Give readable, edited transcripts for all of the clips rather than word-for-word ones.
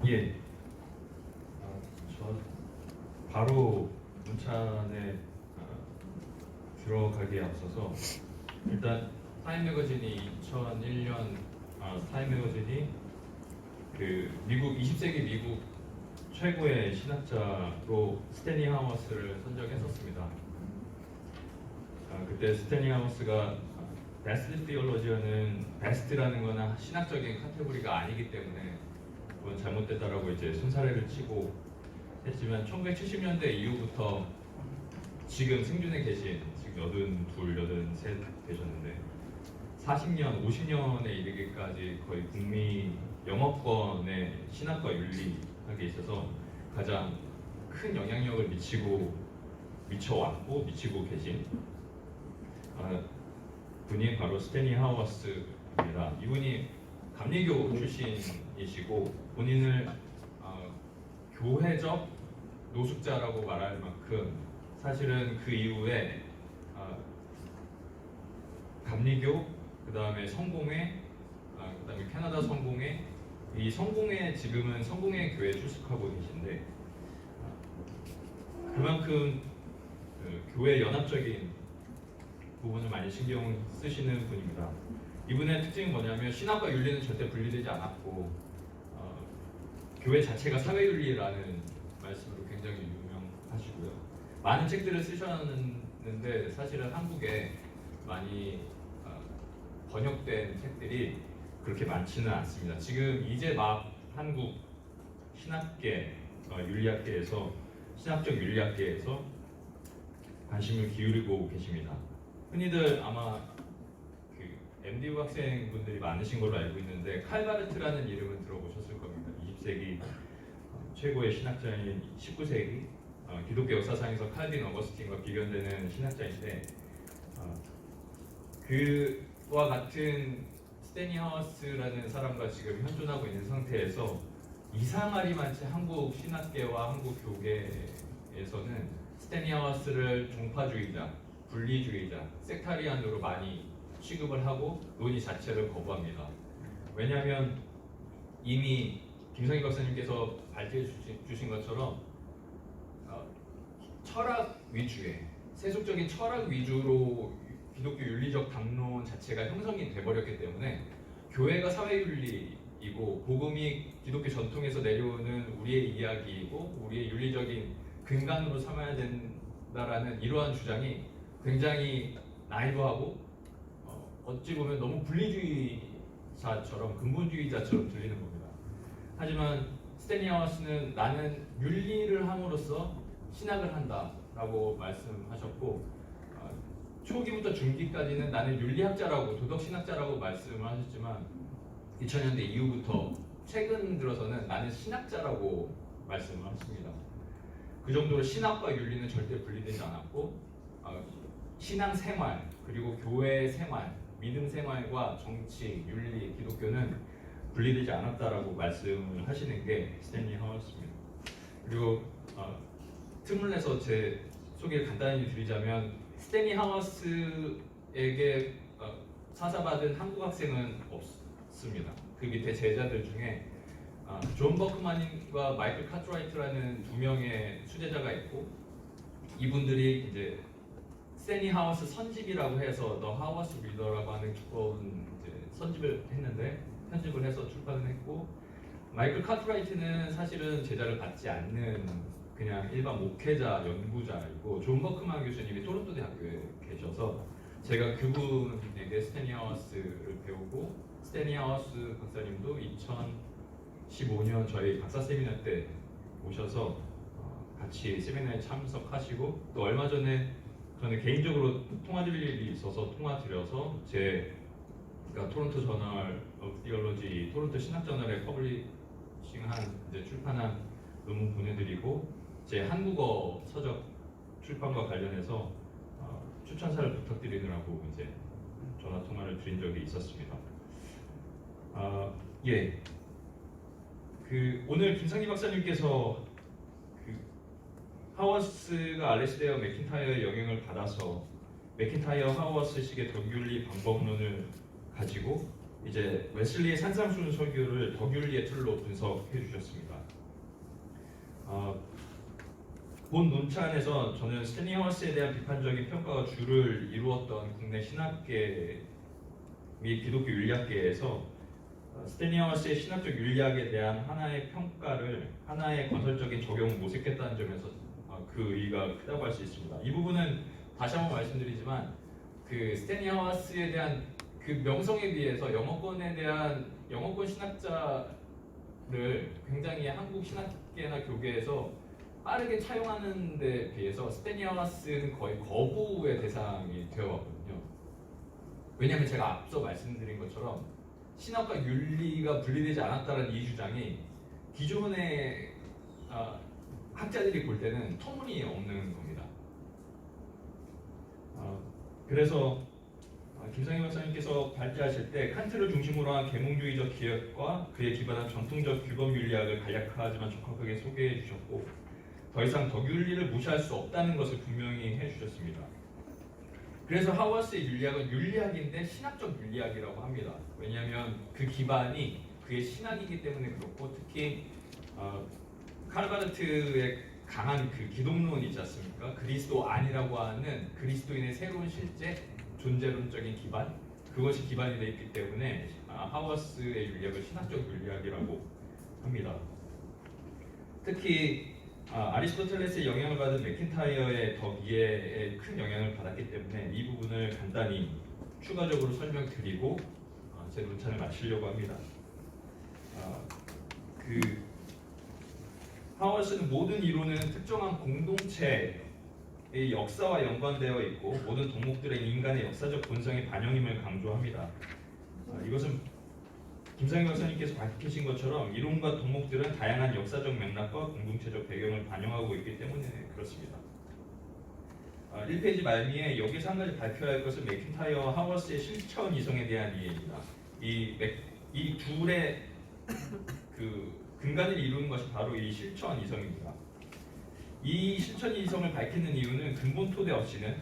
예. 저 바로 문찬에 들어가기에 앞서서 일단 타임 매거진이 2001년 타임 매거진이 그 미국 20세기 미국 최고의 신학자로 스탠리 하워스를 선정했었습니다. 그때 스탠리 하워스가 베스트 티올로지어는 베스트라는 거는 신학적인 카테고리가 아니기 때문에 그건 잘못됐다라고 이제 손사래를 치고 했지만 1970년대 이후부터 지금 생존에 계신 지금 82, 83 계셨는데 40년, 50년에 이르기까지 거의 북미 영어권의 신학과 윤리학에 있어서 가장 큰 영향력을 미치고 계신 분이 바로 스탠리 하워스입니다. 이분이 감리교 출신이시고 본인을 교회적 노숙자라고 말할 만큼 사실은 그 이후에 감리교, 그 다음에 성공회, 그 다음에 캐나다 성공회, 이 성공회 지금은 성공회 교회 출석하고 계신데 그만큼 교회 연합적인 부분을 많이 신경 쓰시는 분입니다. 이분의 특징은 뭐냐면 신학과 윤리는 절대 분리되지 않았고 교회 자체가 사회윤리라는 말씀으로 굉장히 유명하시고요. 많은 책들을 쓰셨는데 사실은 한국에 많이 번역된 책들이 그렇게 많지는 않습니다. 지금 이제 막 한국 신학계, 윤리학계에서 신학적 윤리학계에서 관심을 기울이고 계십니다. 흔히들 아마 그 MDU 학생분들이 많으신 걸로 알고 있는데 칼바르트라는 이름은 들어보셨을 겁니다. 20세기 최고의 신학자인 19세기 기독교 역사상에서 칼빈 어거스틴과 비견되는 신학자인데 그와 같은 스탠리 하워스라는 사람과 지금 현존하고 있는 상태에서 이상하리만치 한국 신학계와 한국 교계에서는 스탠리 하워스를 종파주의자, 분리주의자, 섹타리안으로 많이 취급을 하고 논의 자체를 거부합니다. 왜냐하면 이미 김성희 박사님께서 발제해 주신 것처럼 철학 위주의 세속적인 철학 위주로 기독교 윤리적 담론 자체가 형성이 돼버렸기 때문에 교회가 사회윤리이고 복음이 기독교 전통에서 내려오는 우리의 이야기이고 우리의 윤리적인 근간으로 삼아야 된다라는 이러한 주장이 굉장히 나이브하고 어찌 보면 너무 분리주의자처럼 근본주의자처럼 들리는 겁니다. 하지만 스탠리 하워스는 나는 윤리를 함으로써 신학을 한다라고 말씀하셨고 초기부터 중기까지는 나는 윤리학자라고 도덕신학자라고 말씀을 하셨지만 2000년대 이후부터 최근 들어서는 나는 신학자라고 말씀을 하십니다. 그 정도로 신학과 윤리는 절대 분리되지 않았고 신앙생활 그리고 교회 생활, 믿음 생활과 정치, 윤리, 기독교는 분리되지 않았다라고 말씀을 하시는 게 스탠리 하워스입니다. 그리고 틈을 내서 제 소개를 간단히 드리자면 스탠리 하워스에게 사사받은 한국 학생은 없습니다. 그 밑에 제자들 중에 존 버크만과 마이클 카트라이트라는 두 명의 수제자가 있고 이분들이 이제 스탠리 하워스 선집이라고 해서 더 하워스 리더라고 하는 두꺼운 선집을 했는데 편집을 해서 출판을 했고 마이클 카트라이트는 사실은 제자를 받지 않는 그냥 일반 목회자, 연구자이고 존 버크만 교수님이 토론토 대학교에 계셔서 제가 그분에게 스탠리 하워스를 배우고 스탠리 하워스 박사님도 2015년 저희 박사 세미나 때 오셔서 같이 세미나에 참석하시고 또 얼마 전에 저는 개인적으로 통화드릴 일이 있어서 통화드려서 그러니까 토론토 저널 오브 티올로지, 토론토 신학저널에 퍼블리싱한 출판한 논문 보내드리고 제 한국어 서적 출판과 관련해서 추천사를 부탁드리느라고 이제 전화 통화를 드린 적이 있었습니다. 예. 오늘 김상희 박사님께서 하워스가 알레스데어 맥킨타이어의 영향을 받아서 맥킨타이어 하워스식의 덕윤리 방법론을 가지고 이제 웨슬리의 산상수훈 설교를 덕윤리의 틀로 분석해 주셨습니다. 본 논찬에서 저는 스탠리 하워스에 대한 비판적인 평가가 주를 이루었던 국내 신학계 및 기독교 윤리학계에서 스탠리 하워스의 신학적 윤리학에 대한 하나의 평가를 하나의 건설적인 적용을 모색했다는 점에서 그 의의가 크다고 할 수 있습니다. 이 부분은 다시 한번 말씀드리지만 그 스탠리 하워스에 대한 그 명성에 비해서 영어권에 대한 영어권 신학자를 굉장히 한국 신학계나 교계에서 빠르게 차용하는 데 비해서 스탠리 하워스는 거의 거부의 대상이 되어왔거든요. 왜냐하면 제가 앞서 말씀드린 것처럼 신학과 윤리가 분리되지 않았다는 이 주장이 기존의 학자들이 볼 때는 터무니없는 겁니다. 그래서 김성희 박사님께서 발제하실 때 칸트를 중심으로 한 계몽주의적 기획과 그에 기반한 전통적 규범 윤리학을 간략하지만 적합하게 소개해 주셨고 더 이상 덕윤리를 무시할 수 없다는 것을 분명히 해주셨습니다. 그래서 하워스의 윤리학은 윤리학인데 신학적 윤리학이라고 합니다. 왜냐하면 그 기반이 그의 신학이기 때문에 그렇고 특히 카르바르트의 강한 그 기독론이 있지 않습니까? 그리스도 아니라고 하는 그리스도인의 새로운 실제 존재론적인 기반 그것이 기반이 되어 있기 때문에 하워스의 윤리학을 신학적 윤리학이라고 합니다. 특히 아리스토텔레스의 영향을 받은 맥킨타이어의 덕이해에 큰 영향을 받았기 때문에 이 부분을 간단히 추가적으로 설명드리고 제 논찬을 마치려고 합니다. 하워스는 모든 이론은 특정한 공동체의 역사와 연관되어 있고 모든 덕목들의 인간의 역사적 본성의 반영임을 강조합니다. 이것은 김상희 박사님께서 밝히신 것처럼 이론과 덕목들은 다양한 역사적 맥락과 공동체적 배경을 반영하고 있기 때문에 그렇습니다. 1페이지 말미에 여기서 한 가지 발표해야 할 것은 맥킨타이어와 하워스의 실천 이성에 대한 이해입니다. 이 둘의 그 근간을 이루는 것이 바로 이 실천 이성입니다. 이 실천 이성을 밝히는 이유는 근본 토대 없이는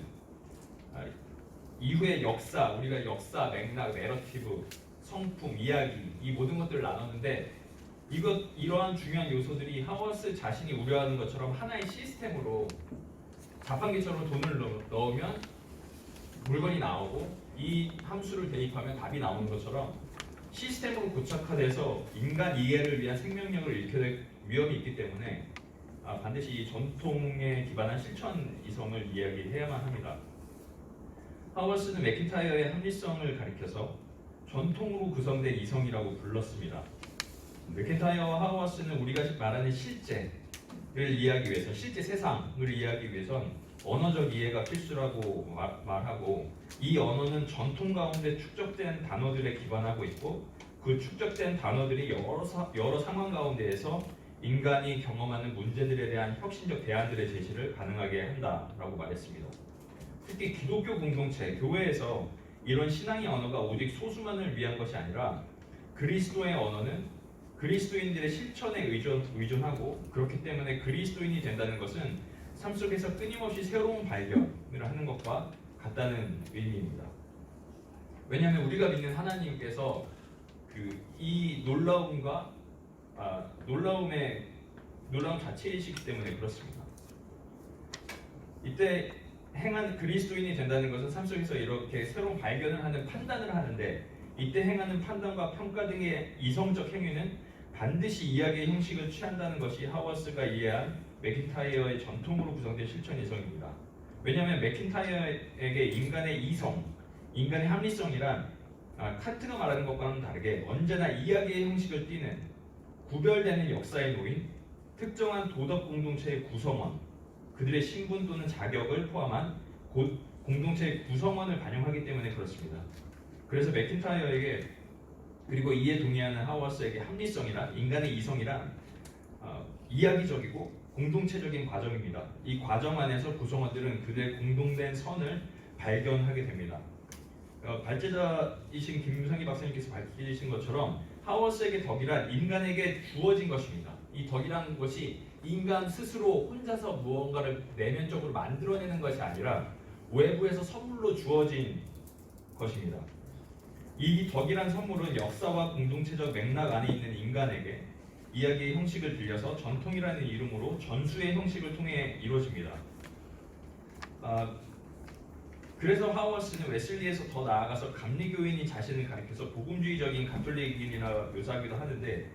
이후의 역사, 우리가 역사, 맥락, 내러티브, 성품, 이야기 이 모든 것들을 나눴는데 이러한 중요한 요소들이 하워스 자신이 우려하는 것처럼 하나의 시스템으로 자판기처럼 돈을 넣으면 물건이 나오고 이 함수를 대입하면 답이 나오는 것처럼 시스템으로 고착화돼서 인간 이해를 위한 생명력을 잃게 될 위험이 있기 때문에 반드시 이 전통에 기반한 실천 이성을 이야기해야만 합니다. 하워스는 맥킨타이어의 합리성을 가리켜서 전통으로 구성된 이성이라고 불렀습니다. 맥킨타이어와 하워스는 우리가 말하는 실제를 이해하기 위해서 실제 세상을 이해하기 위해선 언어적 이해가 필수라고 말하고 이 언어는 전통 가운데 축적된 단어들에 기반하고 있고 그 축적된 단어들이 여러 상황 가운데에서 인간이 경험하는 문제들에 대한 혁신적 대안들의 제시를 가능하게 한다라고 말했습니다. 특히 기독교 공동체, 교회에서 이런 신앙의 언어가 오직 소수만을 위한 것이 아니라 그리스도의 언어는 그리스도인들의 실천에 의존하고 그렇기 때문에 그리스도인이 된다는 것은 삶 속에서 끊임없이 새로운 발견을 하는 것과 같다는 의미입니다. 왜냐하면 우리가 믿는 하나님께서 이 놀라운 자체이시기 때문에 그렇습니다. 이때 행한 그리스도인이 된다는 것은 삶 속에서 이렇게 새로운 발견을 하는 판단을 하는데 이때 행하는 판단과 평가 등의 이성적 행위는 반드시 이야기의 형식을 취한다는 것이 하워스가 이해한 맥킨타이어의 전통으로 구성된 실천 이성입니다. 왜냐하면 맥킨타이어에게 인간의 이성, 인간의 합리성이란 칸트가 말하는 것과는 다르게 언제나 이야기의 형식을 띠는 구별되는 역사에 놓인 특정한 도덕 공동체의 구성원, 그들의 신분 또는 자격을 포함한 공동체의 구성원을 반영하기 때문에 그렇습니다. 그래서 맥킨타이어에게 그리고 이에 동의하는 하워스에게 합리성이란 인간의 이성이란 이야기적이고 공동체적인 과정입니다. 이 과정 안에서 구성원들은 그들의 공동된 선을 발견하게 됩니다. 발제자이신 김성희 박사님께서 밝히신 것처럼 하워스에게 덕이란 인간에게 주어진 것입니다. 이 덕이라는 것이 인간 스스로 혼자서 무언가를 내면적으로 만들어내는 것이 아니라 외부에서 선물로 주어진 것입니다. 이 덕이란 선물은 역사와 공동체적 맥락 안에 있는 인간에게 이야기의 형식을 빌려서 전통이라는 이름으로 전수의 형식을 통해 이루어집니다. 그래서 하워스는 웨슬리에서 더 나아가서 감리교인이 자신을 가리켜서 복음주의적인 가톨릭인이라 묘사하기도 하는데,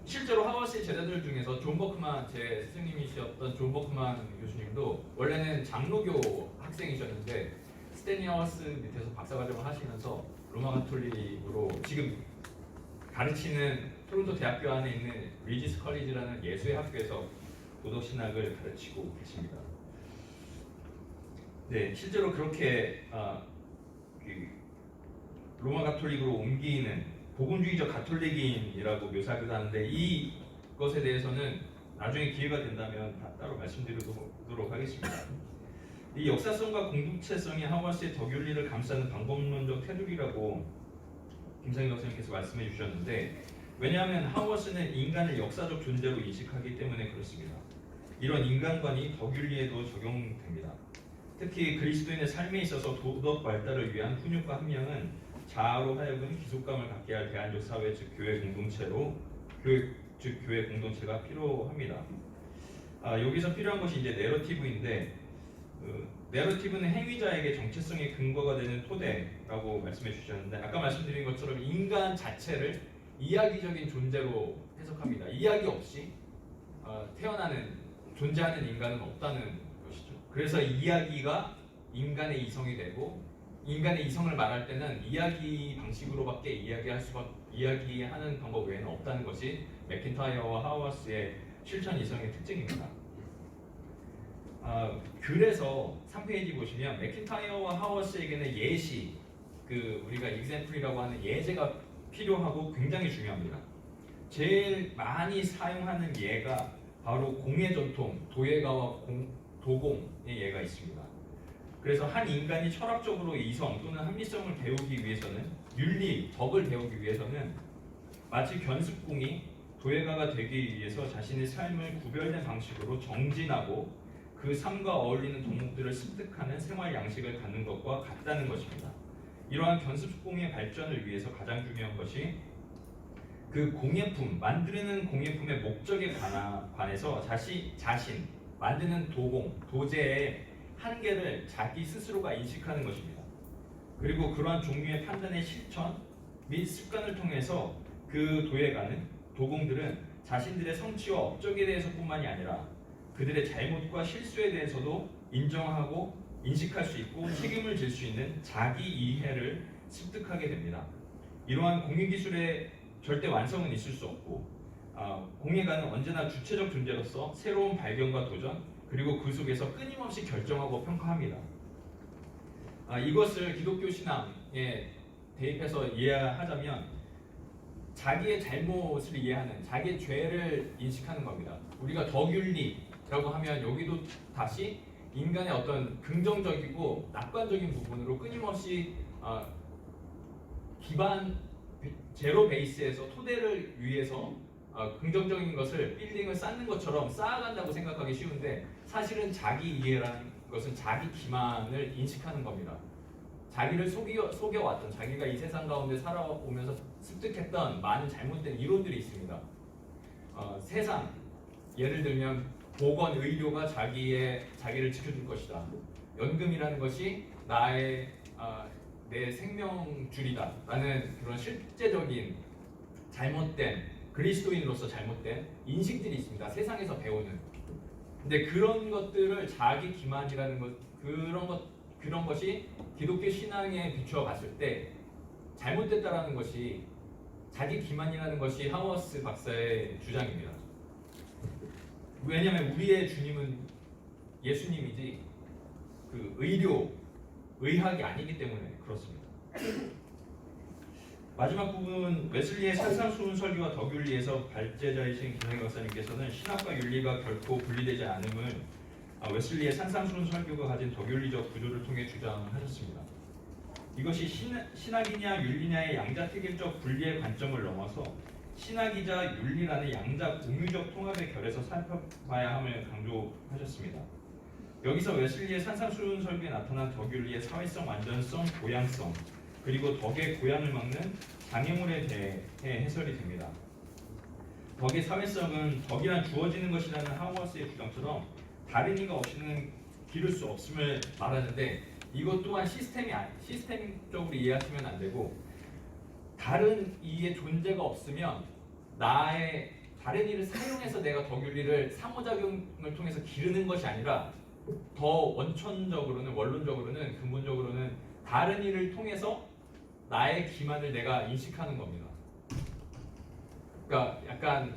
실제로 하워스의 제자들 중에서 존 버크만, 제 스승님이셨던 존 버크만 교수님도 원래는 장로교 학생이셨는데 스탠리 하워스 밑에서 박사과정을 하시면서 로마 가톨릭으로 지금 가르치는 토론토 대학교 안에 있는 리지스 컬리지라는 예수의 학교에서 도덕신학을 가르치고 계십니다. 네, 실제로 그렇게 로마 가톨릭으로 옮기는 복음주의적 가톨릭인이라고 묘사하기도 하는데, 이것에 대해서는 나중에 기회가 된다면 따로 말씀드리도록 하겠습니다. 이 역사성과 공동체성이 하워스의 덕윤리를 감싸는 방법론적 테두리라고 김상희 박사님께서 말씀해 주셨는데, 왜냐하면 하워스는 인간을 역사적 존재로 인식하기 때문에 그렇습니다. 이런 인간관이 덕윤리에도 적용됩니다. 특히 그리스도인의 삶에 있어서 도덕 발달을 위한 훈육과 함량은 자아로 하여금 기속감을 갖게 할 대안적 사회 즉 교회 공동체가 필요합니다. 여기서 필요한 것이 이제 내러티브인데, 내러티브는 행위자에게 정체성의 근거가 되는 토대라고 말씀해 주셨는데, 아까 말씀드린 것처럼 인간 자체를 이야기적인 존재로 해석합니다. 이야기 없이 존재하는 인간은 없다는 것이죠. 그래서 이야기가 인간의 이성이 되고, 인간의 이성을 말할 때는 이야기 방식으로밖에 이야기하는 방법 외에는 없다는 것이 맥킨타이어와 하워스의 실천 이성의 특징입니다. 그래서 3페이지 보시면 맥킨타이어와 하워스에게는 예시, 우리가 example이라고 하는 예제가 필요하고 굉장히 중요합니다. 제일 많이 사용하는 예가 바로 공예 전통, 도예가와 도공의 예가 있습니다. 그래서 한 인간이 철학적으로 이성 또는 합리성을 배우기 위해서는, 윤리, 덕을 배우기 위해서는 마치 견습공이 도예가가 되기 위해서 자신의 삶을 구별된 방식으로 정진하고 그 삶과 어울리는 덕목들을 습득하는 생활 양식을 갖는 것과 같다는 것입니다. 이러한 견습공의 발전을 위해서 가장 중요한 것이 그 공예품, 만드는 공예품의 목적에 관해서 자신, 만드는 도공, 도제의 한계를 자기 스스로가 인식하는 것입니다. 그리고 그러한 종류의 판단의 실천 및 습관을 통해서 그 도공들은 자신들의 성취와 업적에 대해서뿐만이 아니라 그들의 잘못과 실수에 대해서도 인정하고 인식할 수 있고 책임을 질 수 있는 자기 이해를 습득하게 됩니다. 이러한 공예기술의 절대 완성은 있을 수 없고, 공예가는 언제나 주체적 존재로서 새로운 발견과 도전, 그리고 그 속에서 끊임없이 결정하고 평가합니다. 이것을 기독교 신앙에 대입해서 이해하자면 자기의 잘못을 이해하는, 자기의 죄를 인식하는 겁니다. 우리가 덕윤리라고 하면 여기도 다시 인간의 어떤 긍정적이고 낙관적인 부분으로 끊임없이 제로 베이스에서 토대를 위해서 긍정적인 것을 빌딩을 쌓는 것처럼 쌓아간다고 생각하기 쉬운데, 사실은 자기 이해라는 것은 자기 기만을 인식하는 겁니다. 자기를 속여왔던, 자기가 이 세상 가운데 살아오면서 습득했던 많은 잘못된 이론들이 있습니다. 세상, 예를 들면 보건, 의료가 자기를 지켜줄 것이다. 연금이라는 것이 내 생명줄이다 라는 그런 실제적인 잘못된, 그리스도인으로서 잘못된 인식들이 있습니다. 세상에서 배우는. 근데 그런 것들을 자기 기만이라는 그런 것이 기독교 신앙에 비추어 봤을 때 잘못됐다라는 것이, 자기 기만이라는 것이 하워스 박사의 주장입니다. 왜냐하면 우리의 주님은 예수님이지 의학이 아니기 때문에 그렇습니다. 마지막 부분, 웨슬리의 산상수훈 설교와 덕윤리에서 발제자이신 김상희 박사님께서는 신학과 윤리가 결코 분리되지 않음을 웨슬리의 산상수훈 설교가 가진 덕윤리적 구조를 통해 주장하셨습니다. 이것이 신학이냐 윤리냐의 양자택일적 분리의 관점을 넘어서 신학이자 윤리라는 양자 공유적 통합의 결에서 살펴봐야 함을 강조하셨습니다. 여기서 웨슬리의 산상수훈 설교에 나타난 덕윤리의 사회성, 완전성, 고양성, 그리고 덕의 고향을 막는 장애물에 대해 해설이 됩니다. 덕의 사회성은 덕이란 주어지는 것이라는 하우어스의 주장처럼 다른 이가 없이는 기를 수 없음을 말하는데, 이것 또한 시스템적으로 이해하시면 안 되고, 다른 이의 존재가 없으면 나의 다른 이를 사용해서 내가 덕윤리를 상호작용을 통해서 기르는 것이 아니라, 더 원천적으로는, 원론적으로는, 근본적으로는 다른 이를 통해서 나의 기만을 내가 인식하는 겁니다. 그러니까 약간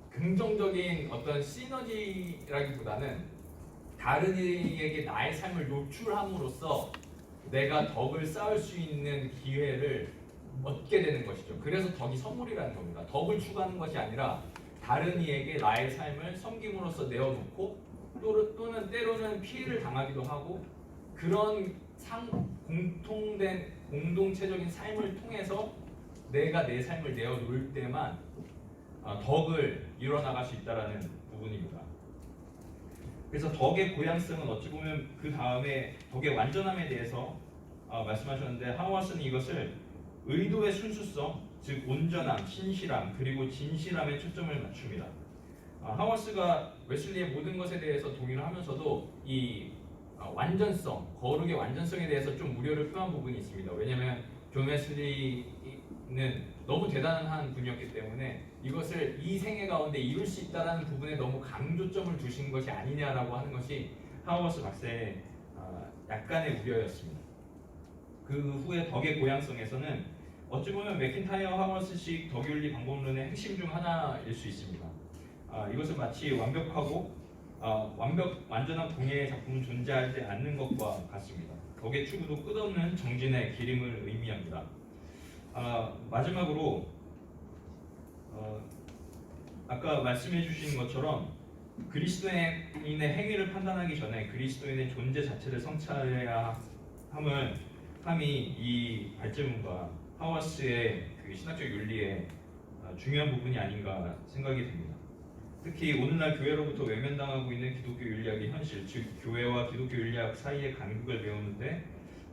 긍정적인 어떤 시너지라기보다는 다른 이에게 나의 삶을 노출함으로써 내가 덕을 쌓을 수 있는 기회를 얻게 되는 것이죠. 그래서 덕이 선물이라는 겁니다. 덕을 추구하는 것이 아니라 다른 이에게 나의 삶을 섬김으로써 내어놓고, 또는 때로는 피해를 당하기도 하고, 그런 공동체적인 삶을 통해서 내가 내 삶을 내어놓을 때만 덕을 이뤄나갈 수 있다는 부분입니다. 그래서 덕의 고양성은 어찌 보면 그 다음에 덕의 완전함에 대해서 말씀하셨는데, 하우어스는 이것을 의도의 순수성, 즉 온전함, 신실함, 그리고 진실함에 초점을 맞춥니다. 하우어스가 웨슬리의 모든 것에 대해서 동의를 하면서도 이 완전성, 거룩의 완전성에 대해서 좀 우려를 표한 부분이 있습니다. 왜냐하면 존 웨슬리는 너무 대단한 분이었기 때문에 이것을 이 생애 가운데 이룰 수 있다는 부분에 너무 강조점을 두신 것이 아니냐라고 하는 것이 하우어스 박사의 약간의 우려였습니다. 그 후에 덕의 고양성에서는 어찌 보면 맥킨타이어 하우어스식 덕윤리 방법론의 핵심 중 하나일 수 있습니다. 이것은 마치 완전한 공예의 작품은 존재하지 않는 것과 같습니다. 덕의 추구도 끝없는 정진의 기림을 의미합니다. 마지막으로 아까 말씀해 주신 것처럼 그리스도인의 행위를 판단하기 전에 그리스도인의 존재 자체를 성찰해야 함이 이 발제문과 하우어스의 그 신학적 윤리의 중요한 부분이 아닌가 생각이 됩니다. 특히 오늘날 교회로부터 외면당하고 있는 기독교 윤리학의 현실, 즉 교회와 기독교 윤리학 사이의 간극을 배우는데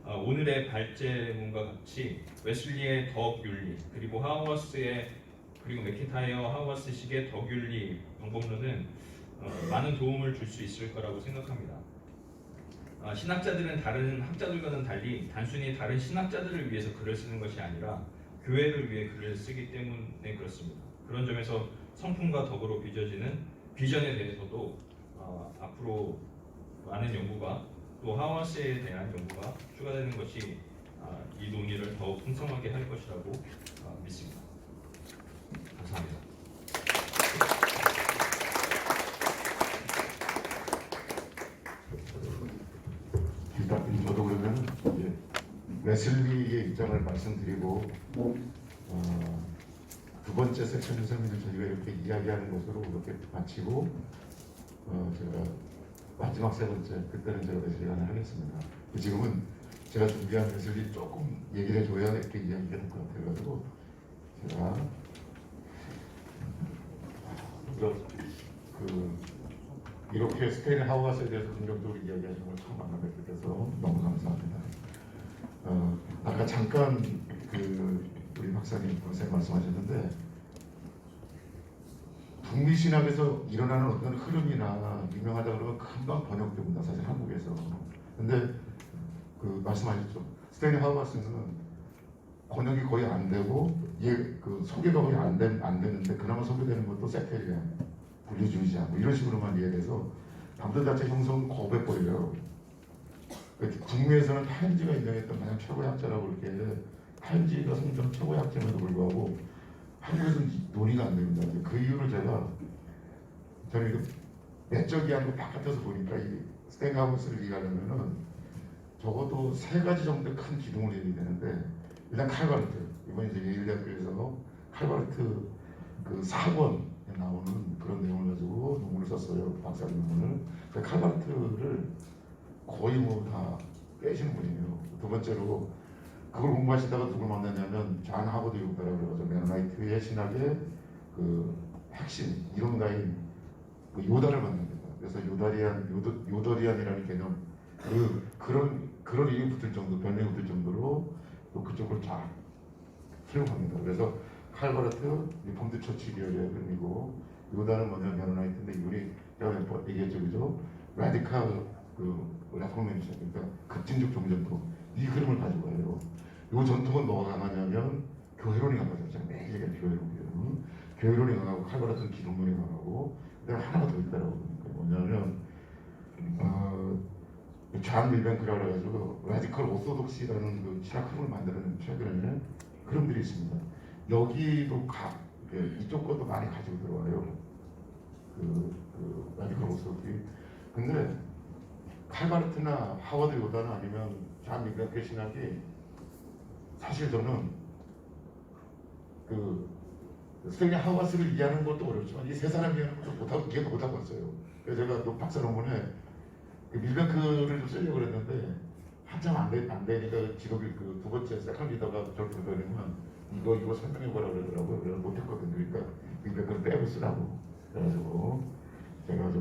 오늘의 발제문과 같이 웨슬리의 덕 윤리, 그리고 그리고 맥킨타이어 하우어스식의 덕 윤리 방법론은 많은 도움을 줄 수 있을 거라고 생각합니다. 신학자들은 다른 학자들과는 달리 단순히 다른 신학자들을 위해서 글을 쓰는 것이 아니라 교회를 위해 글을 쓰기 때문에 그렇습니다. 그런 점에서 성품과 덕으로 빚어지는 비전에 대해서도 앞으로 많은 연구가, 또 하우어스에 대한 연구가 추가되는 것이 이 논의를 더욱 풍성하게 할 것이라고 믿습니다. 감사합니다. 일단 저도 그러면 이제 웨슬리의 입장을 말씀드리고 두 번째 섹션에서는 저희가 이렇게 이야기하는 것으로 이렇게 마치고 제가 마지막 세 번째 그때는 제가 웨슬리 하나 하겠습니다. 지금은 제가 준비한 웨슬리 조금 얘기를 해줘야 이렇게 이야기가 될 것 같아가지고 제가 이렇게 스테인 하우어스에 대해서 긍정적으로 이야기하시는 걸 처음 만나뵙게 돼서 너무 감사합니다. 아까 잠깐 우리 박사님 선생님 말씀하셨는데 북미 신학에서 일어나는 어떤 흐름이나 유명하다 그러면 금방 번역됩니다. 사실 한국에서. 근데 말씀하셨죠. 스테인 하우어스는 번역이 거의 안 되고 소개가 거의 안 되는데 그나마 소개되는 것도 세테리안, 분리주의자 이런 식으로만 이해돼서 담도 자체 형성은 거부해버려요. 북미에서는 타임지가 인정했던 가장 최고의 학자라고 이렇게 타임지가 성전 최고의 학자임에도 불구하고 한국에서는 논의가 안 됩니다. 그 이유를 저는 내적이 아니고 바깥에서 보니까 이 스테인 하우어스를 이해하려면은 적어도 세 가지 정도의 큰 기둥을 해야 되는데, 일단 칼바르트, 이번 이제 예일대학교에서 칼바르트 그 4권에 나오는 그런 내용을 가지고 논문을 썼어요. 박사 논문을. 칼바르트를 거의 다 빼시는 분이에요. 두 번째로 그걸 공부하시다가 누굴 만났냐면 잔 하버드 요다라고 그래가지고 메노나이트의 신학의 핵심 이론가인 요다를 만납니다. 그래서 요더리안이라는 개념 그런 이름이 붙을 정도, 별명이 붙을 정도로 또 그쪽을 쫙 수용합니다. 그래서 칼바르트 리폼드 처치 계열의 흐름이고 요다는 뭐냐면 메로나이트인데 이분이 제가 몇번 얘기했죠, 그죠? 라디칼 그 레포메이션, 그러니까 급진적 종전통 이 흐름을 가지고 와요. 이 전통은 뭐가 강하냐면 교회론이 강하죠. 제가 매일 얘기하는 교회론이에요. 교회론이 강하고 칼바르트는 기독론이 강하고 그다음에 하나가 더 있다라고 그러니까 뭐냐면 존 밀뱅크라고 해가지고 라디컬 오소독시라는 그 신학 흐름을 만드는 최근에 흐름들이 있습니다. 여기도 이쪽 것도 많이 가지고 들어와요. 그 라디컬 오소독시. 근데 칼바르트나 하워드 요다나 아니면 존 밀뱅크의 신학이 사실 저는 그 스탠리 하워스를 이해하는 것도 어렵지만 이 세 사람 이해하는 것도 못하고 이해도 못하고 왔어요. 그래서 제가 박사 논문에 그 밀뱅크를 좀 쓰려고 그랬는데 한참 안 되니까 직업이 그 두 번째 세컨 리더가 저를 부르더니만 이거 설명해 보라 그러더라고요. 그래서 못했거든요. 그러니까 밀뱅크를 빼고 쓰라고. 그래가지고 제가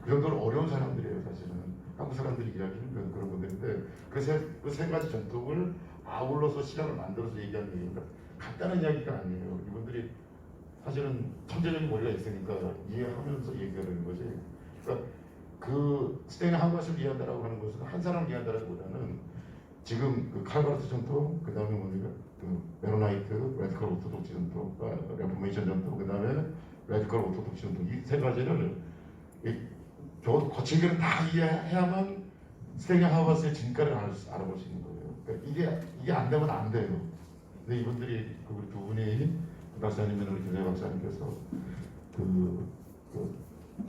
그 정도로 어려운 사람들이에요. 사실은 한국 사람들이 이야기 힘든 그런 분들인데 그 세 가지 전통을 아울러서 신학을 만들어서 얘기하는 얘기입니다. 간단한 이야기가 아니에요. 이분들이 사실은 천재적인 머리가 있으니까 이해하면서 얘기하는 거지. 그러니까 그 스테인 하우스를 이해한다라고 하는 것은 한 사람을 이해한다라기보다는 지금 그 칼바르트 전통, 그 다음에 뭐냐면 그 메로나이트, 라디컬 오토독시 전통, 레포메이션 전통, 그 다음에 라디컬 오토독시 전통 이 세 가지를 거칠게는 다 이해해야만 스테인 하우스의 진가를 알아볼 수 있는 거예요. 그러니까 이게 안 되면 안 돼요. 근데 이분들이 그 두 분이 박사님이나 우리 김재 박사님께서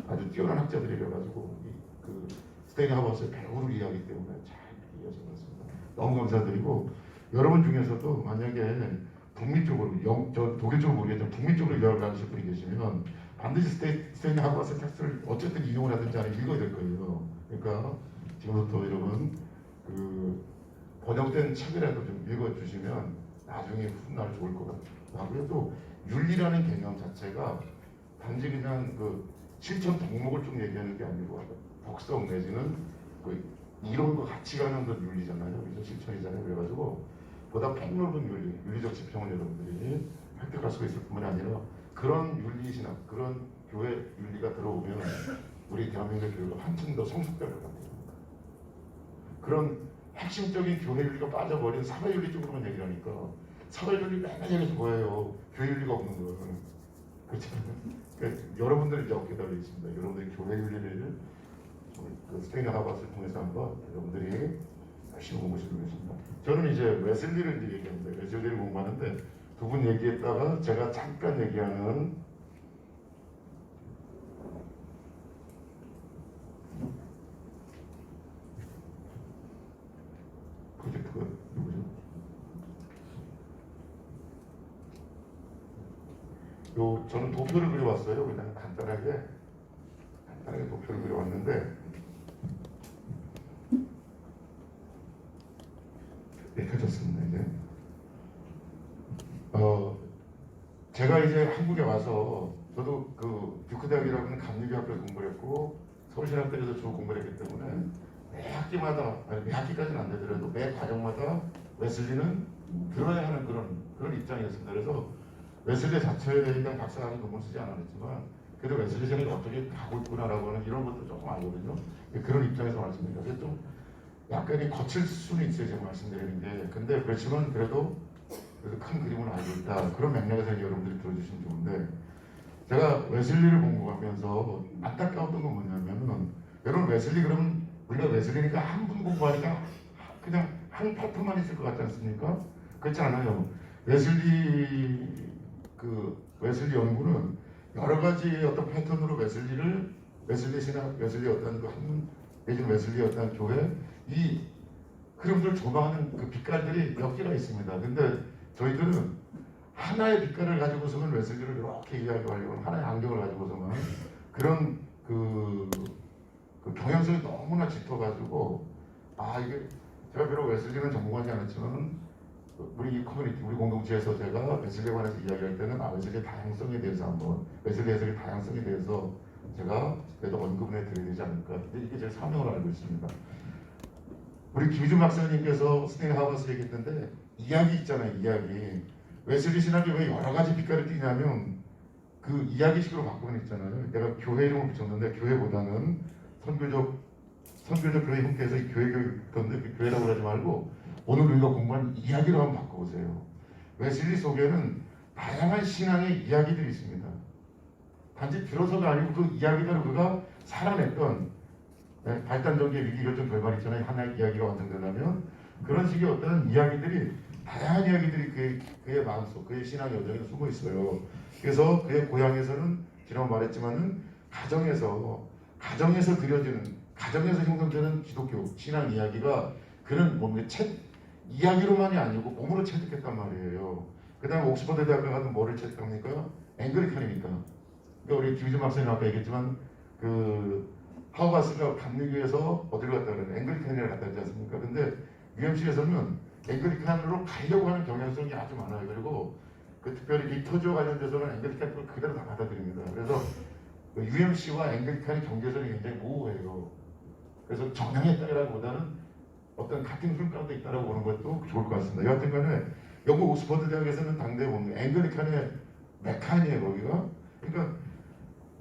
아주 뛰어난 학자들이라 가지고 그 스테인 하우스의 배우를 이해하기 때문에 잘 이해해서 그렇습니다. 너무 감사드리고 여러분 중에서도 만약에 북미 쪽으로 저 독일 쪽으로 모르겠지만 북미 쪽으로 유학을 가실 분이 계시면 반드시 스테인 하우스 텍스트를 어쨌든 이용을 하든지 아니면 읽어야 될 거예요. 그러니까 지금부터 여러분 그 번역된 책이라도 좀 읽어주시면 나중에 훗날 좋을 것 같아요. 또 윤리라는 개념 자체가 단지 그냥 그 실천 덕목을 좀 얘기하는 게 아니고 독성 내지는 그 이론과 같이 가는 건 윤리잖아요. 그래서 실천이잖아요. 그래가지고 보다 폭넓은 윤리적 지평을 여러분들이 획득할 수가 있을 뿐만 아니라 그런 윤리신학, 그런 교회 윤리가 들어오면 우리 대한민국 교회가 한층 더 성숙될 것 같아요. 그런 핵심적인 교회 윤리가 빠져버린 사회 윤리 쪽으로만 얘기를 하니까 사회 윤리 맨날 얘기해서 뭐예요? 교회 윤리가 없는 거예요. 그렇잖아요. 그러니까 여러분들이 이제 어깨 달려 있습니다. 여러분들이 교회 윤리를 그 스테인 하우스를 통해서 한번 여러분들이 열심히 공부하시도록 하겠습니다. 저는 이제 웨슬리를 이제 얘기합니다. 웨슬리를 공부하는데 두 분 얘기했다가 제가 잠깐 얘기하는 프로젝트가 누구죠? 저는 도표를 그려왔어요. 그냥 간단하게 도표를 그려왔는데 네, 펴졌습니다. 이제 제가 이제 한국에 와서 저도 그 듀크 대학이라고 하는 감리교학교에서 공부를 했고 서울신학대에서 주로 공부를 했기 때문에 매 학기마다 매 학기까지는 안 되더라도 매 과정마다 웨슬리는 들어야 하는 그런 입장이었습니다. 그래서 웨슬리 자체에 대한 박사학위 논문 쓰지 않았지만 그래도 웨슬리 생각이 어떻게 가고 있구나라고 하는 이런 것도 조금 알거든요. 그런 입장에서 말씀드립니다. 그래서 좀 약간이 거칠 수는 있어요. 제가 말씀드리는 게. 근데 그렇지만 그래도 큰 그림은 알고 있다. 그런 맥락에서 여러분들이 들어주시면 좋은데 제가 웨슬리를 공부하면서 안타까웠던 건 뭐냐면 여러분 웨슬리 그러면 우리가 웨슬리니까 한 분 공부하니까 그냥 한 파트만 있을 것 같지 않습니까? 그렇지 않아요. 웨슬리 연구는 여러 가지 어떤 패턴으로 웨슬리 신학, 웨슬리 어떤 그 학문 내지는 웨슬리 어떤 교회 이 흐름들을 조망하는 그 빛깔들이 몇 개가 있습니다. 근데 저희들은 하나의 빛깔을 가지고서는 웨슬리를 이렇게 이야기하려고 하나의 안경을 가지고서는 그런 그 경향성이 너무나 짙어가지고 이게 제가 비록 웨슬리는 전문가지 않았지만 우리 커뮤니티, 우리 공동체에서 제가 웨슬리에 관해서 이야기할 때는 웨슬리의 다양성에 대해서 한번 웨슬리 해석의 다양성에 대해서 제가 그래도 언급을 해드려야 되지 않을까. 근데 이게 제 사명으로 알고 있습니다. 우리 김희준 박사님께서 스테인 하우스 얘기했는데 이야기 있잖아요. 이야기. 웨슬리 신학이 왜 여러 가지 빛깔을 띠냐면 그 이야기식으로 바꾸는 있잖아요. 내가 교회 이름을 붙였는데 교회보다는 선교적 교회 형태에서 이 교회 건데 그 교회라고 하지 말고 오늘 우리가 공부한 이야기로 한번 바꿔보세요. 웨슬리 속에는 다양한 신앙의 이야기들이 있습니다. 단지 들어서가 아니고 그 이야기대로 그가 살아냈던 발단 전개 위기 결정 결말 있잖아요. 하나의 이야기가 완성되려면 그런 식의 어떤 이야기들이 다양한 이야기들이 그의 마음속, 그의 신앙 여정에 숨어 있어요. 그래서 그의 고향에서는 지난 말했지만은 가정에서 그려지는 가정에서 형성되는 기독교 신앙 이야기가 그는 몸에 이야기로만이 아니고 몸으로 체득했단 말이에요. 그 다음에 옥스퍼드 대학을 가서 뭐를 체득합니까? 앵글리칸이니까. 그러니까 우리 김희준 박사님 아까 얘기했지만 그 하우바스가 감리교에서 어디를 갔다 그랬는데 앵글리칸을 갔다 했지 않습니까? 근데 UMC에서는 앵글리칸으로 가려고 하는 경향성이 아주 많아요. 그리고 그 특별히 리터지와 관련돼서는 앵글리칸을 그대로 다 받아들입니다. 그래서 UMC와 앵글리칸의 경계선이 굉장히 모호해요. 그래서 정당에 따라기보다는 어떤 같은 흐름 가운데 있다라고 보는 것도 좋을 것 같습니다. 여하튼 간에 영국 옥스퍼드 대학에서는 당대에 보면 앵글리칸의 메칸이에요. 거기가. 그러니까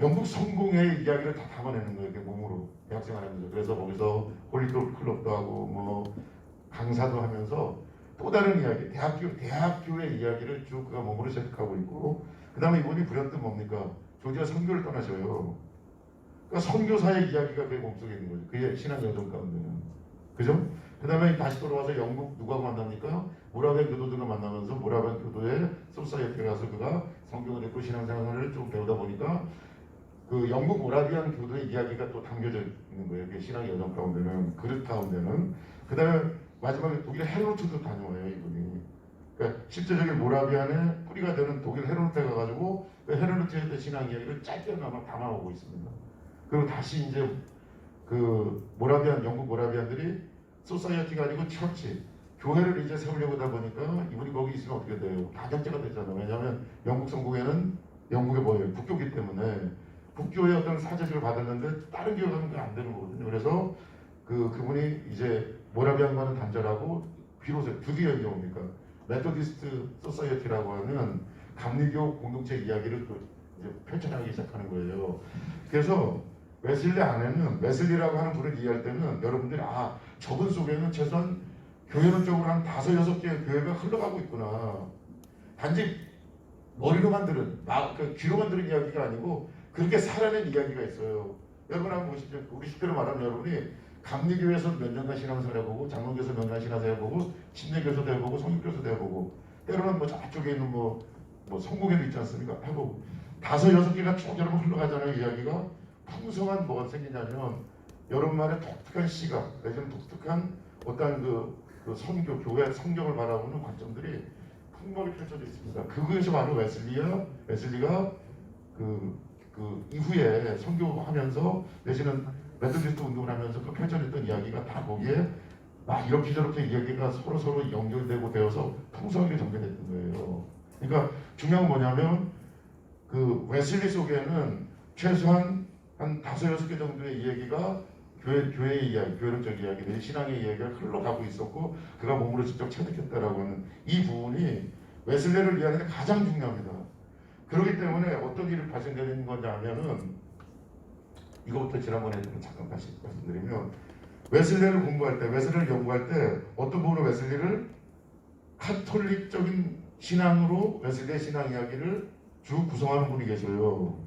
영국 성공의 이야기를 다 담아내는 거예요. 이렇게 몸으로 대학생활하면서. 그래서 거기서 홀리클 클럽도 하고 뭐 강사도 하면서 또 다른 이야기, 대학교의 이야기를 쭉 그가 몸으로 체득하고 있고 그 다음에 이분이 불현듯 뭡니까? 조지아 선교를 떠나셔요. 그러니까 선교사의 이야기가 그의 몸속에 있는 거죠. 그의 신앙 여정 가운데는. 그죠? 그 다음에 다시 돌아와서 영국 누가 만납니까? 모라벤 교도들과 만나면서 모라벤 교도의 소사이어티에 가서 그가 성경을 읽고 신앙생활을 좀 배우다 보니까 그 영국 모라비안 교도의 이야기가 또 담겨져 있는 거예요. 그 신앙의 여정 가운데는, 그릇 가운데는. 그 다음에 마지막에 독일 헤르노트도 다녀와요, 이분이. 그러니까 실제적인 모라비안의 뿌리가 되는 독일 헤르노트에 가가지고 그 헤르노트에 대한 신앙 이야기를 짧게나마 담아오고 있습니다. 그리고 다시 이제 그 영국 모라비안들이 소사이어티가 아니고 처치, 교회를 이제 세우려고 하다 보니까 이분이 거기 있으면 어떻게 돼요? 다격제가 되잖아요. 왜냐하면 영국 성공에는 영국의 뭐예요? 국교기 때문에 국교의 어떤 사제직을 받았는데 다른 교회가 하면 안 되는 거거든요. 그래서 그분이 이제 모라비안과는 단절하고 비로소 드디어 이제 뭡니까? 메토디스트 소사이어티라고 하는 감리교 공동체 이야기를 또 이제 펼쳐나가기 시작하는 거예요. 그래서 웨슬리 안에는 웨슬리라고 하는 분을 이해할 때는 여러분들이 저분 속에는 최소한 교회론적으로 한 5-6개의 교회가 흘러가고 있구나. 단지 머리로만 들은, 귀로만 들은 이야기가 아니고 그렇게 살아낸 이야기가 있어요. 여러분 한번 보십시오. 우리 식대로 말하면 여러분이 감리교에서 몇 년간 신앙생활 해보고 장로교에서 몇 년간 신앙생활 해보고 침례교에서도 해보고 성육교에서도 해보고 때로는 뭐 저쪽에 있는 뭐 성공회도 있지 않습니까? 해보고 5-6개가 쭉 여러분 흘러가잖아요. 이야기가 풍성한 뭐가 생기냐면 여러분만의 독특한 시각 내지는 독특한 어떤 그 선교, 교회 성경을 바라보는 관점들이 풍부하게 펼쳐져 있습니다. 그것이 바로 웨슬리가 그 이후에 선교하면서 내지는 메토디스트 운동을 하면서 그 펼쳐냈던 이야기가 다 거기에 막 이렇게 이야기가 서로 연결되고 되어서 풍성하게 전개됐던 거예요. 그러니까 중요한 건 뭐냐면 그 웨슬리 속에는 최소한 한 5-6개 정도의 이야기가 교회의 이야기, 교회론적 이야기, 내 신앙의 이야기가 흘러가고 있었고 그가 몸으로 직접 체득했다라고 하는 이 부분이 웨슬리를 위하는 가장 중요합니다. 그렇기 때문에 어떤 일이 발생되는 거냐면은 이것부터 지난번에 좀 잠깐 다시 말씀드리면 웨슬리를 연구할 때 어떤 부분으로 웨슬리를 카톨릭적인 신앙으로 웨슬리의 신앙 이야기를 쭉 구성하는 분이 계셔요.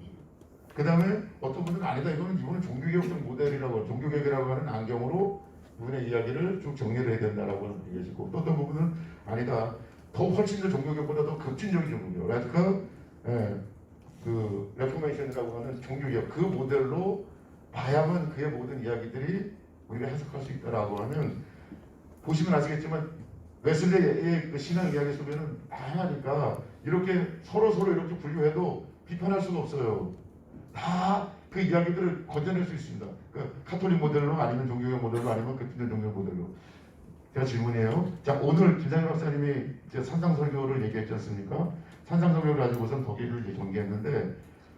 그 다음에 어떤 분은 아니다. 이분은 종교개혁적 모델이라고 종교개혁이라고 하는 안경으로 이분의 이야기를 쭉 정리를 해야 된다라고 하는 분이 계시고 또 어떤 부분은 아니다. 더 훨씬 더 종교개혁보다 더 급진적인 종교개혁. 그 레포메이션이라고 하는 종교개혁 그 모델로 봐야만 그의 모든 이야기들이 우리가 해석할 수 있다라고 하는 보시면 아시겠지만 웨슬리의 그 신앙 이야기 속에는 다양하니까 이렇게 서로 이렇게 분류해도 비판할 수가 없어요. 다 그 이야기들을 건져낼 수 있습니다. 그 카톨릭 모델로 아니면 종교개혁 모델로 아니면 급진적 종교 모델로. 제가 질문이에요. 자 오늘 김상일 박사님이 이제 산상설교를 얘기했지 않습니까? 산상설교를 가지고선 덕일을 이제 전개했는데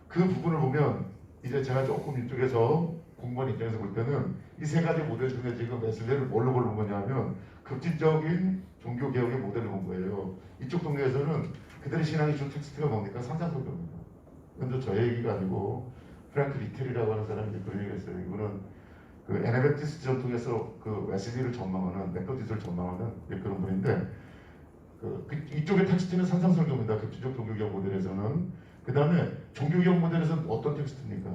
그 부분을 보면 이제 제가 조금 이쪽에서 공부한 입장에서 볼 때는 이 3가지 모델 중에 지금 웨슬리를 뭘로 고른 거냐면 급진적인 종교 개혁의 모델을 본 거예요. 이쪽 동네에서는 그들의 신앙이 준 텍스트가 뭡니까? 산상설교입니다. 근데 저 얘기가 아니고 프랭크 리텔이라고 하는 사람이 이제 그런 얘기를 했어요. 이분은 그 에나베티스 전통에서 그 웨슬리를 전망하는 메토디스를 전망하는 그런 분인데 이쪽의 텍스트는 산상설교입니다. 급진적 종교개혁 모델에서는. 그 다음에 종교개혁 모델에서는 어떤 텍스트입니까?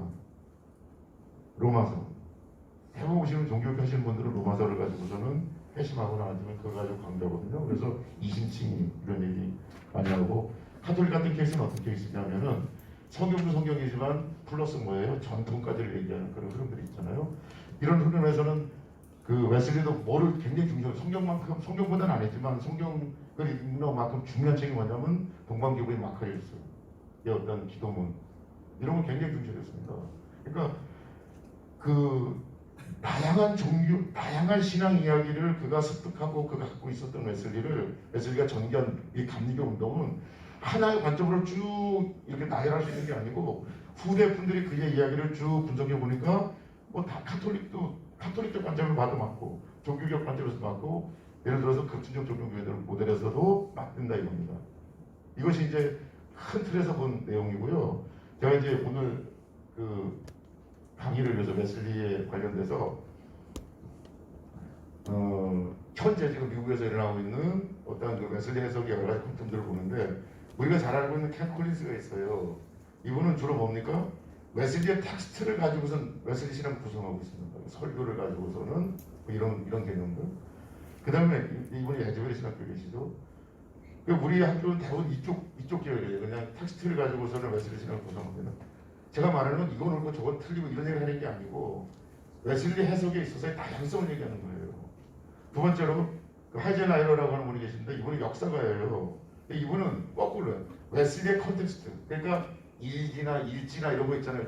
로마서. 해외 오시는 종교개혁 하시는 분들은 로마서를 가지고서는 회심하거나 아니면 그걸 가지고 강조하거든요. 그래서 이신칭이 이런 얘기 많이 하고, 카톨릭 같은 케이스는 어떤 케이스냐면은 성경도 성경이지만 플러스 뭐예요? 전통까지를 얘기하는 그런 흐름들이 있잖아요. 이런 흐름에서는 그 웨슬리도 뭐를 굉장히 중요해요. 성경만큼, 성경보다는 안 했지만 성경을 읽는 만큼 중요한 책이 뭐냐면 동방기부의 마카리우스, 이 어떤 기도문, 이런 걸 굉장히 중시했습니다. 그러니까 그 다양한 종교, 다양한 신앙 이야기를 그가 습득하고 그가 갖고 있었던 웨슬리가 전개한 이 감리교 운동은 하나의 관점으로 쭉 이렇게 나열할 수 있는 게 아니고, 후대 분들이 그의 이야기를 쭉 분석해 보니까 뭐 다 카톨릭적 관점을 봐도 맞고, 종교적 관점에서 맞고, 예를 들어서 급진적 종교교회 모델에서도 맞는다 이겁니다. 이것이 이제 큰 틀에서 본 내용이고요. 제가 이제 오늘 그 강의를 위해서 웨슬리에 관련돼서 현재 지금 미국에서 일어나고 있는 어떤 그 웨슬리 해석의 여러 가지 관점들을 보는데, 우리가 잘 알고 있는 켄 콜린스가 있어요. 이분은 주로 뭡니까? 웨슬리의 텍스트를 가지고선 웨슬리 신앙을 구성하고 있습니다. 설교를 가지고서는 뭐 이런 개념들. 그 다음에 이분이 에즈베리 신학교 계시죠. 우리 학교는 대부분 이쪽 계열이에요. 그냥 텍스트를 가지고서는 웨슬리 신앙을 구성합니다. 제가 말하는 이건 옳고 저건 틀리고 이런 얘기를 하는 게 아니고 웨슬리 해석에 있어서의 다양성을 얘기하는 거예요. 두 번째로 그 하이젠하이러라고 하는 분이 계신데, 이분은 역사가예요. 이분은 거꾸로요. 웨슬리의 컨텍스트, 그러니까 일지나 이런 거 있잖아요.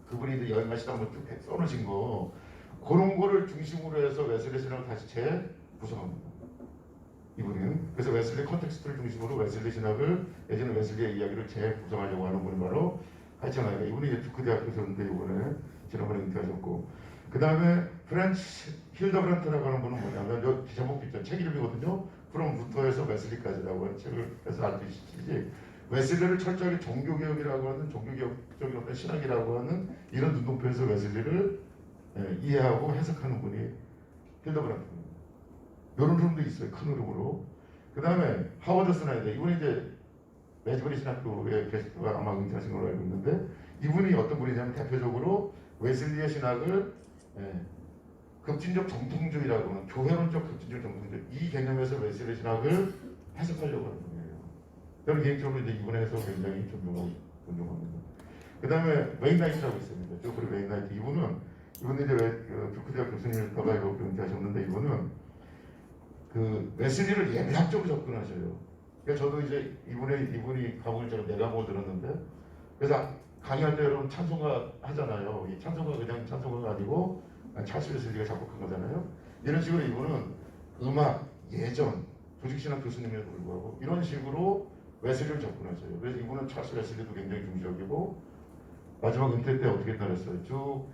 그분이 이제 여행 가시다 한번 쭉 써놓으신 거, 그런 거를 중심으로 해서 웨슬리 신학을 다시 재구성합니다. 이분은. 그래서 웨슬리 컨텍스트를 중심으로 웨슬리 신학을, 예전에 웨슬리의 이야기를 재구성하려고 하는 분이 바로 하이젠하이러. 이분이 듀크 대학교 였는데 이번에 지난번에 은퇴하셨고, 그 다음에 프렌치 힐더브란트라고 하는 분은 뭐냐면, 여기 제목도 있죠. 책 이름이거든요. 프롬 루터에서 웨슬리까지라고 하는 책을 해서 알 수 있으시지. 웨슬리를 철저하게 종교개혁이라고 하는, 종교개혁적인 어떤 신학이라고 하는 이런 눈높이에서 웨슬리를 이해하고 해석하는 분이 힐더브란트입니다. 이런 흐름도 있어요. 큰 흐름으로. 그 다음에 하워드 스나이더, 이분이 이제 에즈베리 신학교의 게스트가 아마 은퇴하신 걸로 알고 있는데, 이분이 어떤 분이냐면 대표적으로 웨슬리의 신학을 급진적 정통주의라고 하는, 교회론적 급진적 정통주의, 이 개념에서 웨슬리 신학을 해석하려고 하는 분이에요. 저는 개인적으로 이제 이분의 해석을 굉장히 존중합니다. 그 다음에 웨인나이트라고 있습니다. 조프리 웨인나이트. 이분은 이제 듀크 대학 교수님이었다가 이렇게 은퇴하셨는데, 이분은 그 웨슬리를 예배학적으로 접근하셔요. 그러니까 저도 이제 이분이 과목을 제가 4과목을 들었는데, 그래서 강의할 때 여러분 찬송가 하잖아요. 이 찬송가 그냥 찬송가가 아니고 찰스 웨슬리가 작곡한 거잖아요. 이런 식으로 이분은 음악, 예전, 조직신학 교수님에도 불구하고 이런 식으로 웨슬리를 접근하셔요. 그래서 이분은 찰스 웨슬리도 굉장히 중시적이고, 마지막 은퇴 때 어떻게 따랐어요? 쭉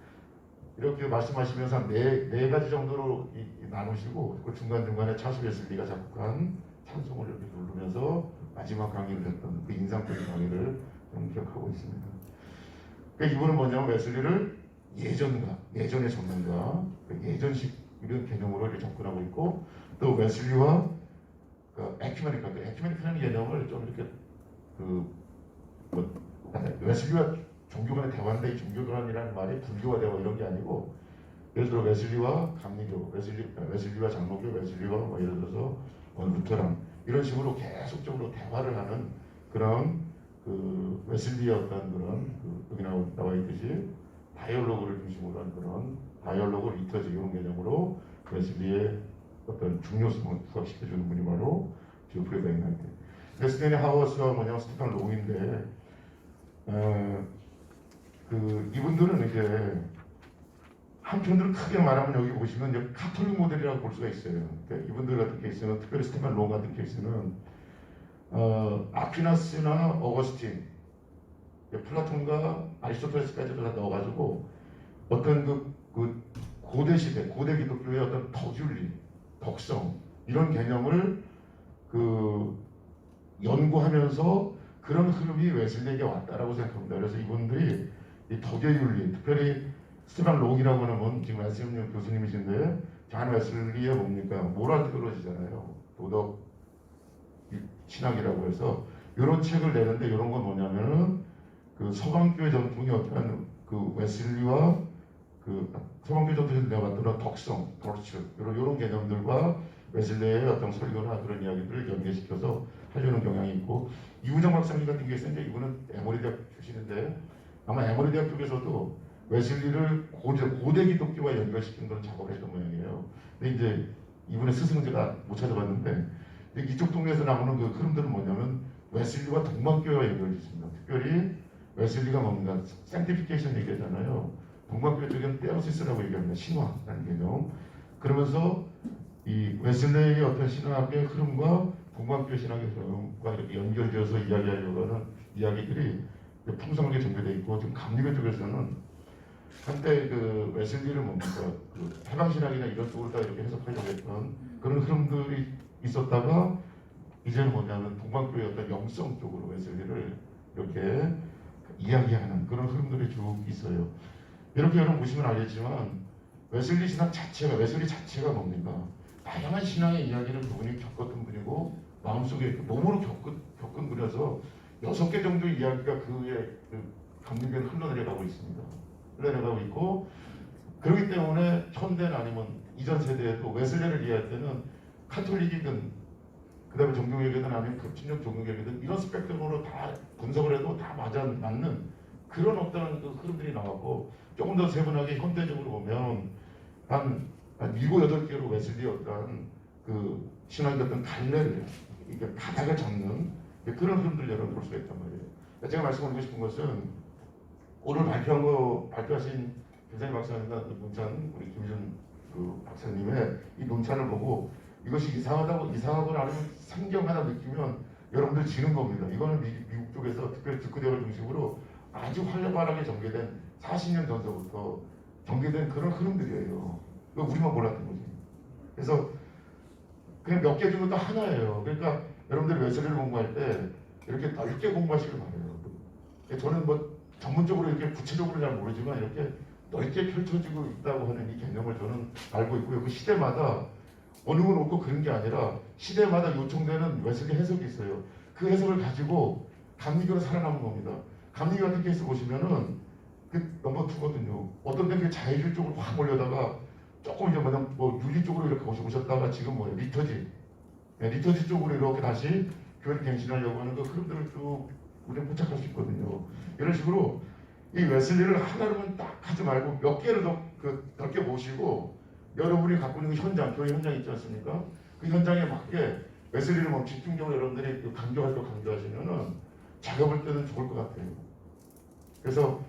이렇게 말씀하시면서 한 네 가지 정도로 나누시고, 그 중간중간에 찰스 웨슬리가 작곡한 찬송을 이렇게 부르면서 마지막 강의를 했던 그 인상적인 강의를 좀 기억하고 있습니다. 그러니까 이분은 뭐냐면 웨슬리를 예전의 전문가, 예전식 이런 개념으로 이렇게 접근하고 있고, 또 웨슬리와 에큐메니카라는 개념을 좀 이렇게 웨슬리와 종교 간의 대화인데, 이 종교 간이라는 말이 불교와 대화 이런 게 아니고, 예를 들어 웨슬리와 감리교, 웨슬리와 장로교, 웨슬리와 뭐 예를 들어서 루터란, 이런 식으로 계속적으로 대화를 하는 그런 그 웨슬리의 어떤 그런 여기 나와 있듯이 다이얼로그를 중심으로 한 그런 다이얼로그 리터지 이런 개념으로 웨슬리의 어떤 중요성을 부각시켜주는 분이 바로 조프리 웨인나이트. 스탠리 하워스와 뭐냐면 스티판 롱인데, 그 이분들은 이제 한편으로 크게 말하면 여기 보시면 이제 카톨릭 모델이라고 볼 수가 있어요. 그러니까 이분들 같은 케이스는, 특별히 스티판 롱 같은 케이스는 아퀴나스나 어거스틴, 플라톤과 아리스토텔레스까지도 다 넣어가지고 어떤 그 고대 시대, 고대 기독교의 어떤 덕윤리, 덕성 이런 개념을 그 연구하면서 그런 흐름이 웨슬리에게 왔다라고 생각합니다. 그래서 이분들이 이 덕의 윤리, 특별히 스티븐 록이라고 하는 분, 지금 말씀 교수님이신데 존 웨슬리의 뭡니까? 모랄 테올로지잖아요. 도덕 신학이라고 해서 이런 책을 내는데 이런 건 뭐냐면은 그 서방교회 전통이 어떤 그 웨슬리와 그 서방교회 전통에서 내어봤던 덕성, 버추 이런 개념들과 웨슬리의 어떤 설교나 그런 이야기들을 연계시켜서 하려는 경향이 있고 이우정 박사님 같은 경우에 이제 이분은 에모리 대학 출신인데 아마 에모리 대학 쪽에서도 웨슬리를 고대 기독교와 연결시킨 그런 작업을 했던 모양이에요. 근데 이제 이분의 스승제가 못 찾아봤는데 이쪽 동네에서 나오는 그 흐름들은 뭐냐면 웨슬리와 동방교회와 연결이 있습니다. 특별히 웨슬리가 뭡니까? 생티피케이션 얘기하잖아요. 동방교회 쪽에는 테오시스라고 얘기합니다. 신화라는 개념. 그러면서 이 웨슬리의 어떤 신학의 흐름과 동방교회 신학의 흐름과 이렇게 연결되어서 이야기하려고 하는 이야기들이 풍성하게 전개되어 있고 지금 감리교 쪽에서는 한때 그 웨슬리를 뭡니까? 그 해방신학이나 이런 쪽으로 다 이렇게 해석하려고 했던 그런 흐름들이 있었다가 이제는 뭐냐면 동방교회 어떤 영성 쪽으로 웨슬리를 이렇게 이야기하는 그런 흐름들이 쭉 있어요. 이렇게 여러분 보시면 알겠지만 웨슬리 신학 자체가 웨슬리 자체가 뭡니까? 다양한 신앙의 이야기를 그분이 겪었던 분이고 마음속에 몸으로 겪은 분이어서 6개 정도의 이야기가 그의 그 감리교에 흘러내려가고 있습니다. 흘러내려가고 있고 그렇기 때문에 현대는 아니면 이전 세대에도 웨슬리를 이해할 때는 카톨릭이든 그다음에 종교개혁이든 아니면 급진적 종교개혁이든 이런 스펙트럼으로 다 분석을 해도 다 맞는 그런 어떤 그 흐름들이 나왔고 조금 더 세분하게 현대적으로 보면 한 7, 8개로 웨슬리의 어떤 그 신학의 어떤 갈래를 이게 바닥을 잡는 그런 흐름들을 여러분 볼 수가 있단 말이에요. 제가 말씀드리고 싶은 것은 오늘 발표하신 김상희 박사님과 논찬 우리 김준 그 박사님의 이 논찬을 보고 이것이 이상하거나 아니면 상경하다 느끼면 여러분들 지는 겁니다. 이거는 미국 쪽에서 특별히 주크대학을 중심으로 아주 활발하게 전개된 40년 전서부터 전개된 그런 흐름들이에요. 우리만 몰랐던 거지. 그래서 그냥 몇 개 중에 또 하나예요. 그러니까 여러분들이 웨슬리를 공부할 때 이렇게 넓게 공부하시길 바래요. 저는 뭐 전문적으로 이렇게 구체적으로 잘 모르지만 이렇게 넓게 펼쳐지고 있다고 하는 이 개념을 저는 알고 있고요. 그 시대마다 어느 건 옳고 그런 게 아니라 시대마다 요청되는 웨슬리 해석이 있어요. 그 해석을 가지고 감리교로 살아남은 겁니다. 감리교 같은 케이스 보시면은 그 넘버 2거든요. 어떤 데는 자유주의 쪽으로 확 몰려다가 조금 이제 뭐 윤리 쪽으로 이렇게 오셨다가 지금 뭐예요? 리터지 쪽으로 이렇게 다시 교회를 갱신하려고 하는 그 흐름들을 쭉 우리는 포착할 수 있거든요. 이런 식으로 이 웨슬리를 하나로만 딱 하지 말고 몇 개를 더 넓게 보시고 여러분이 갖고 있는 그 현장, 교회 현장 있지 않습니까? 그 현장에 맞게 웨슬리를 뭐 집중적으로 여러분들이 강조할 거 강조하시면은 제가 볼 때는 좋을 것 같아요. 그래서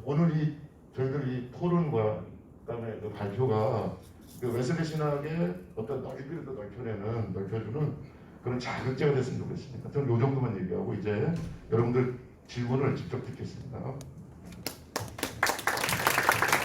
오늘 저희들 이 토론과 그다음에 그 발표가 그 웨슬리 신학의 어떤 넓이를 더 넓혀주는 그런 자극제가 됐으면 좋겠습니다. 저는 이 정도만 얘기하고 이제 여러분들 질문을 직접 듣겠습니다.